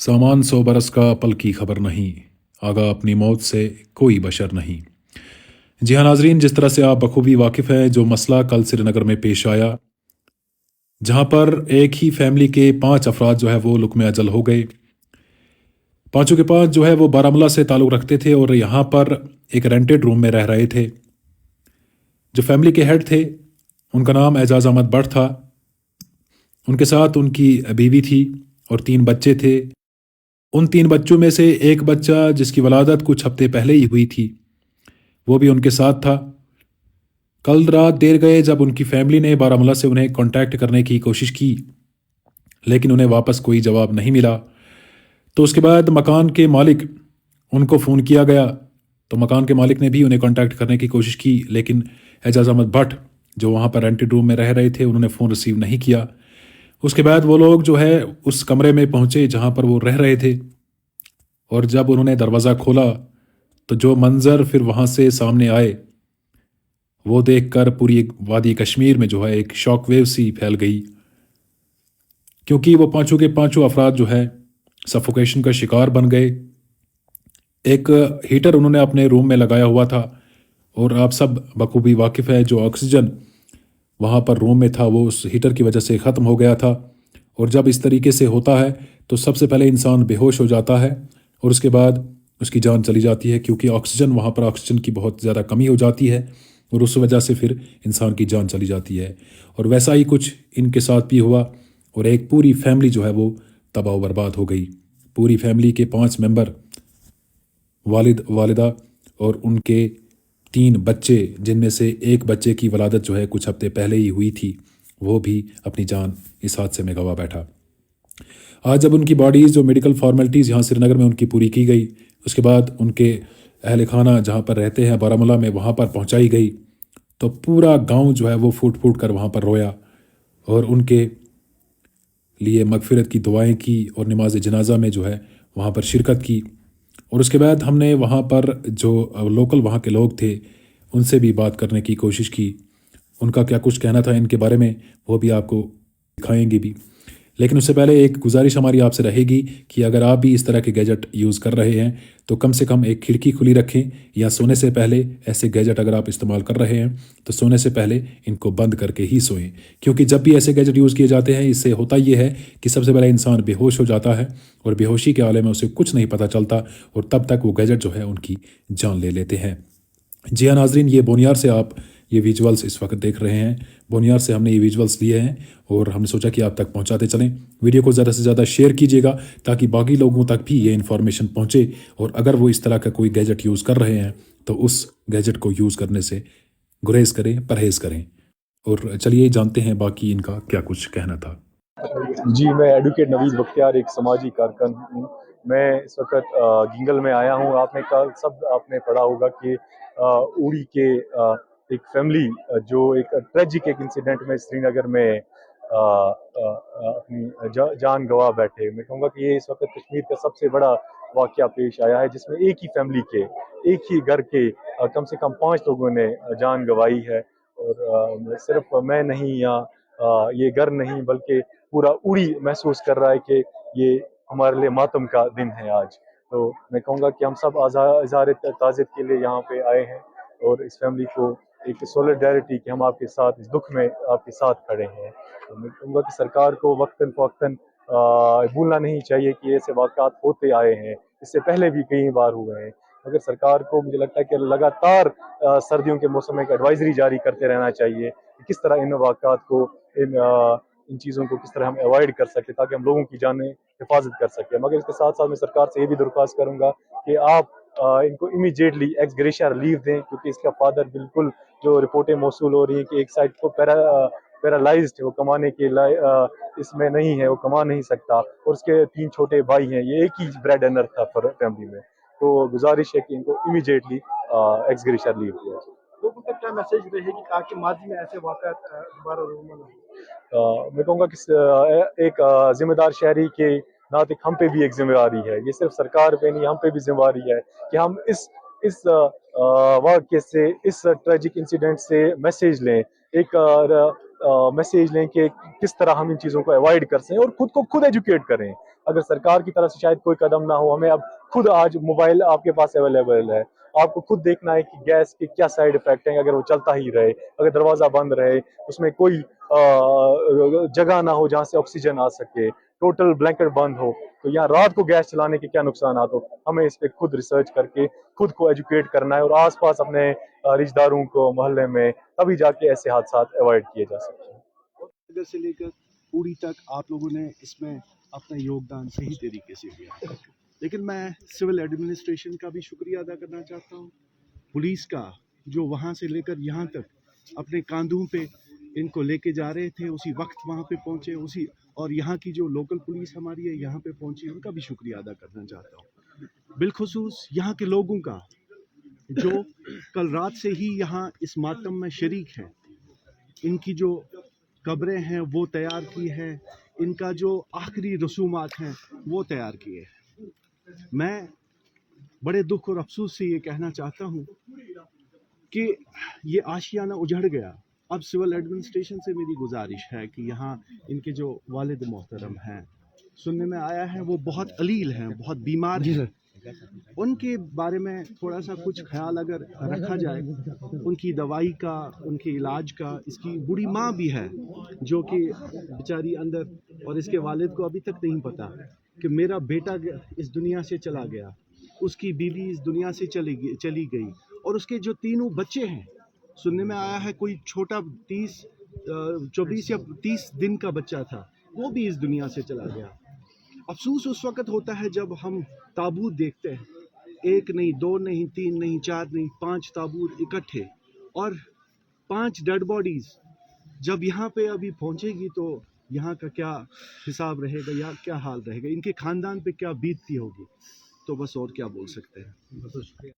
सामान 100 बरस का पल की खबर नहीं, आगा अपनी मौत से कोई बशर नहीं। जी हाँ नाजरीन, जिस तरह से आप बखूबी वाकिफ़ हैं जो मसला कल श्रीनगर में पेश आया, जहाँ पर एक ही फैमिली के 5 अफराद जो है वो लुक्मे अजल हो गए। पांचों के पांच जो है वो बारामूला से ताल्लुक़ रखते थे और यहाँ पर एक रेंटेड रूम में रह रहे थे। जो फैमिली के हेड थे उनका नाम एजाज अहमद भट्ट था। उनके साथ उनकी बीवी थी और 3 बच्चे थे। उन 3 बच्चों में से एक बच्चा जिसकी वलादत कुछ हफ्ते पहले ही हुई थी, वो भी उनके साथ था। कल रात देर गए जब उनकी फैमिली ने बारामूला से उन्हें कांटेक्ट करने की कोशिश की, लेकिन उन्हें वापस कोई जवाब नहीं मिला। तो उसके बाद मकान के मालिक, उनको फ़ोन किया गया तो मकान के मालिक ने भी उन्हें कांटेक्ट करने की कोशिश की, लेकिन एजाज अहमद भट्ट जो वहाँ पर रेंटेड रूम में रह रहे थे उन्होंने फ़ोन रिसीव नहीं किया। उसके बाद वो लोग जो है उस कमरे में पहुँचे जहाँ पर वो रह रहे थे, और जब उन्होंने दरवाज़ा खोला तो जो मंज़र फिर वहाँ से सामने आए वो देखकर पूरी वादी कश्मीर में जो है एक शॉक वेव सी फैल गई, क्योंकि वो पांचों के पांचों अफराद जो है सफोकेशन का शिकार बन गए। एक हीटर उन्होंने अपने रूम में लगाया हुआ था और आप सब बखूबी वाकिफ़ है जो ऑक्सीजन वहाँ पर रूम में था वो उस हीटर की वजह से ख़त्म हो गया था। और जब इस तरीके से होता है तो सबसे पहले इंसान बेहोश हो जाता है और उसके बाद उसकी जान चली जाती है, क्योंकि ऑक्सीजन वहाँ पर ऑक्सीजन की बहुत ज़्यादा कमी हो जाती है और उस वजह से फिर इंसान की जान चली जाती है। और वैसा ही कुछ इनके साथ भी हुआ और एक पूरी फैमिली जो है वो तबाह बर्बाद हो गई। पूरी फैमिली के 5 मेंबर, वालिद वालिदा और उनके 3 बच्चे, जिनमें से एक बच्चे की वलादत जो है कुछ हफ्ते पहले ही हुई थी, वो भी अपनी जान इस हादसे में गंवा बैठा। आज जब उनकी बॉडीज़ जो मेडिकल फॉर्मेलिटीज़ यहाँ श्रीनगर में उनकी पूरी की गई, उसके बाद उनके अहल खाना जहाँ पर रहते हैं बारामूला में वहाँ पर पहुँचाई गई, तो पूरा गांव जो है वो फूट फूट कर वहाँ पर रोया और उनके लिए मगफिरत की दुआएं की और नमाज जनाजा में जो है वहाँ पर शिरकत की। और उसके बाद हमने वहाँ पर जो लोकल वहाँ के लोग थे उनसे भी बात करने की कोशिश की, उनका क्या कुछ कहना था इनके बारे में वो भी आपको दिखाएंगे भी। लेकिन उससे पहले एक गुजारिश हमारी आपसे रहेगी कि अगर आप भी इस तरह के गैजेट यूज़ कर रहे हैं तो कम से कम एक खिड़की खुली रखें, या सोने से पहले ऐसे गैजेट अगर आप इस्तेमाल कर रहे हैं तो सोने से पहले इनको बंद करके ही सोएं, क्योंकि जब भी ऐसे गैजेट यूज़ किए जाते हैं इससे होता ये है कि सबसे पहले इंसान बेहोश हो जाता है और बेहोशी के आले में उसे कुछ नहीं पता चलता और तब तक वो गैजेट जो है उनकी जान ले लेते हैं। जी हाँ नाजरीन, ये बोनियार से आप ये विजुअल्स इस वक्त देख रहे हैं। बोनियार से हमने ये विजुअल्स लिए हैं और हमने सोचा कि आप तक पहुंचाते चलें। वीडियो को ज़्यादा से ज़्यादा शेयर कीजिएगा ताकि बाकी लोगों तक भी ये इन्फॉर्मेशन पहुंचे, और अगर वो इस तरह का कोई गैजेट यूज़ कर रहे हैं तो उस गैजेट को यूज़ करने से गुरेज करें, परहेज़ करें। और चलिए जानते हैं बाकी इनका क्या कुछ कहना था। जी, मैं एडवोकेट नवीद बख्तियार एक समाजी कारकुन हूँ। मैं इस वक्त गिंगल में आया हूँ। आपने कल सब आपने पढ़ा होगा कि उड़ी के एक फैमिली जो एक ट्रेजिक एक इंसिडेंट में श्रीनगर में अपनी जान गंवा बैठे। मैं कहूँगा कि ये इस वक्त कश्मीर का सबसे बड़ा वाक़या पेश आया है, जिसमें एक ही फैमिली के, एक ही घर के कम से कम 5 लोगों ने जान गंवाई है। और सिर्फ मैं नहीं या ये घर नहीं बल्कि पूरा उड़ी महसूस कर रहा है कि ये हमारे लिए मातम का दिन है आज। तो मैं कहूँगा कि हम सब इज़हार ताज़ियत के लिए यहाँ पे आए हैं और इस फैमिली को एक सॉलिडारिटी कि हम आपके साथ इस दुख में आपके साथ खड़े हैं। तो मैं कहूँगा कि सरकार को वक्तन फ़वक्तन भूलना नहीं चाहिए कि ऐसे वाक़यात होते आए हैं, इससे पहले भी कई बार हुए हैं। मगर सरकार को मुझे लगता है कि लगातार सर्दियों के मौसम में एक एडवाइजरी जारी करते रहना चाहिए कि किस तरह इन वाक़यात को, इन चीज़ों को किस तरह हम अवॉइड कर सकते ताकि हम लोगों की जानें हिफाजत कर सकें। मगर इसके साथ साथ मैं सरकार से ये भी दरख्वास्त करूँगा कि आप इनको इमीडिएटली एक्स ग्रेशिया रिलीफ दें, क्योंकि इसका फादर बिल्कुल जो रिपोर्टें मौसूल हो रही हैं कि एक साइड को पैरालाइज्ड है, वो कमाने के इसमें नहीं है, वो कमा नहीं सकता, और उसके 3 छोटे भाई हैं, ये एक ही ब्रेड अर्नर था फैमिली में। तो गुजारिश है कि इनको इमीडिएटली एक्स ग्रेशिया रिलीफ दिया जाए। लोगों तक क्या मैसेज रहेगी ताकि माजी में ऐसे वाक़यात दोबारा रोमा ना हो? मैं कहूँगा कि एक जिम्मेदार शहरी के नाते हम पे भी एक जिम्मेदारी है। ये सिर्फ सरकार पे नहीं, हम पे भी जिम्मेदारी है कि हम इस वाक़ये से, इस ट्रेजिक इंसिडेंट से मैसेज लें। एक मैसेज लें कि किस तरह हम इन चीज़ों को अवॉइड कर सकें और खुद को खुद एजुकेट करें। अगर सरकार की तरफ से शायद कोई कदम ना हो, हमें अब खुद, आज मोबाइल आपके पास अवेलेबल है, आपको खुद देखना है कि गैस के क्या साइड इफेक्ट हैं। अगर वो चलता ही रहे, अगर दरवाज़ा बंद रहे, उसमें कोई जगह ना हो जहाँ से ऑक्सीजन आ सके, टोटल ब्लैंकेट बंद हो, तो यहाँ रात को गैस चलाने के क्या नुकसान हो, हमें इस पर खुद रिसर्च करके खुद को एजुकेट करना है और आसपास अपने रिश्तेदारों को, मोहल्ले में, तभी जाके ऐसे हादसा अवॉइड किए जा सकते हैं। नगर से लेकर उड़ी तक आप लोगों ने इसमें अपना योगदान सही तरीके से दिया, लेकिन मैं सिविल एडमिनिस्ट्रेशन का भी शुक्रिया अदा करना चाहता हूँ, पुलिस का, जो वहाँ से लेकर यहाँ तक अपने कांधों पे इनको लेके जा रहे थे, उसी वक्त वहाँ पे पहुँचे, उसी, और यहाँ की जो लोकल पुलिस हमारी है यहाँ पे पहुँची, उनका भी शुक्रिया अदा करना चाहता हूँ। बिलखुसूस यहाँ के लोगों का जो कल रात से ही यहाँ इस मातम में शरीक हैं, इनकी जो कब्रें हैं वो तैयार की हैं, इनका जो आखिरी रसूमात हैं वो तैयार किए हैं। मैं बड़े दुख और अफसोस से ये कहना चाहता हूँ कि ये आशियाना उजड़ गया। अब सिविल एडमिनिस्ट्रेशन से मेरी गुजारिश है कि यहाँ इनके जो वालिद मोहतरम हैं, सुनने में आया है वो बहुत अलील हैं, बहुत बीमार हैं, उनके बारे में थोड़ा सा कुछ ख्याल अगर रखा जाए, उनकी दवाई का, उनके इलाज का। इसकी बूढ़ी माँ भी है जो कि बेचारी अंदर, और इसके वालिद को अभी तक नहीं पता कि मेरा बेटा इस दुनिया से चला गया, उसकी बीवी इस दुनिया से चली गई, और उसके जो तीनों बच्चे हैं, सुनने में आया है कोई छोटा 24 या 30 दिन का बच्चा था, वो भी इस दुनिया से चला गया। अफसोस उस वक़्त होता है जब हम ताबूत देखते हैं, 1 नहीं, 2 नहीं, 3 नहीं, 4 नहीं, 5 ताबूत इकट्ठे, और 5 डेड बॉडीज़ जब यहाँ पे अभी पहुँचेगी तो यहाँ का क्या हिसाब रहेगा या क्या हाल रहेगा, इनके ख़ानदान पे क्या बीतती होगी। तो बस और क्या बोल सकते हैं।